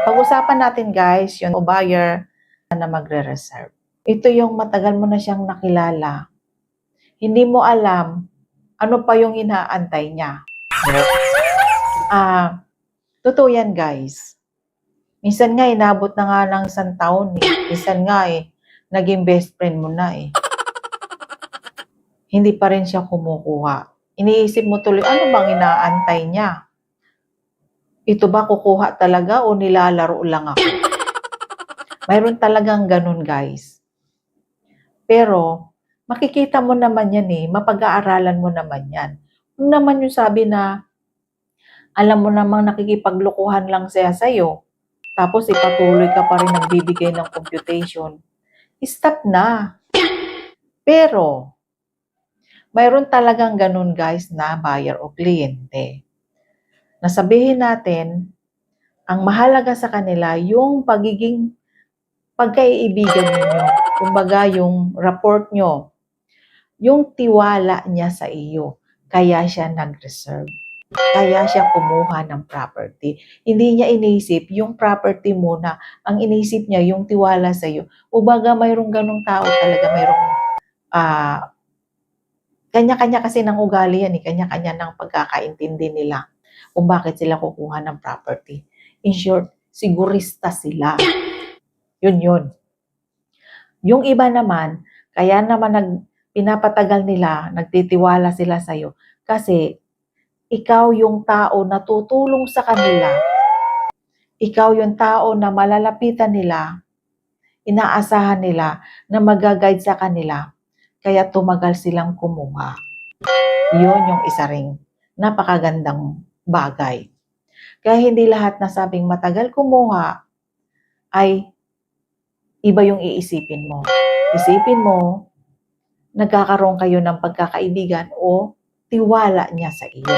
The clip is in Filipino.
Pag-usapan natin guys, yung buyer na magre-reserve. Ito yung matagal mo na siyang nakilala. Hindi mo alam ano pa yung inaantay niya. Totoo yan guys. Minsan nga inabot na nga ng 1 taon eh. Minsan nga naging best friend mo na eh. Hindi pa rin siya kumukuha. Iniisip mo tuloy, ano bang inaantay niya? Ito ba kukuha talaga o nilalaro lang ako? Mayroon talagang ganun guys. Pero makikita mo naman yan eh, mapag-aaralan mo naman yan. Kung naman yung sabi na alam mo namang nakikipaglokohan lang siya sa'yo, tapos ipatuloy ka pa rin nagbibigay ng computation, stop na. Pero mayroon talagang ganun guys na buyer o kliyente. Nasabihin natin, ang mahalaga sa kanila yung pagiging pagkaibigan ninyo. Kumbaga yung rapport nyo, yung tiwala niya sa iyo. Kaya siya nag-reserve. Kaya siya kumuha ng property. Hindi niya inisip yung property muna. Ang inisip niya yung tiwala sa iyo. Ubaga mayroong ganong tao talaga, mayroong kanya-kanya kasi ng ugali yan, kanya-kanya ng pagkakaintindi nila kung bakit sila kukuha ng property. In short, sigurista sila. Yun. Yung iba naman, kaya naman pinapatagal nila, nagtitiwala sila sa'yo kasi ikaw yung tao na tutulong sa kanila. Ikaw yung tao na malalapitan nila, inaasahan nila na mag-guide sa kanila. Kaya tumagal silang kumuha. Yun yung isa ring napakagandang bagay. Kaya hindi lahat na sabing matagal kumuha ay iba yung iisipin mo. Isipin mo, nagkakaroon kayo ng pagkakaibigan o tiwala niya sa iyo.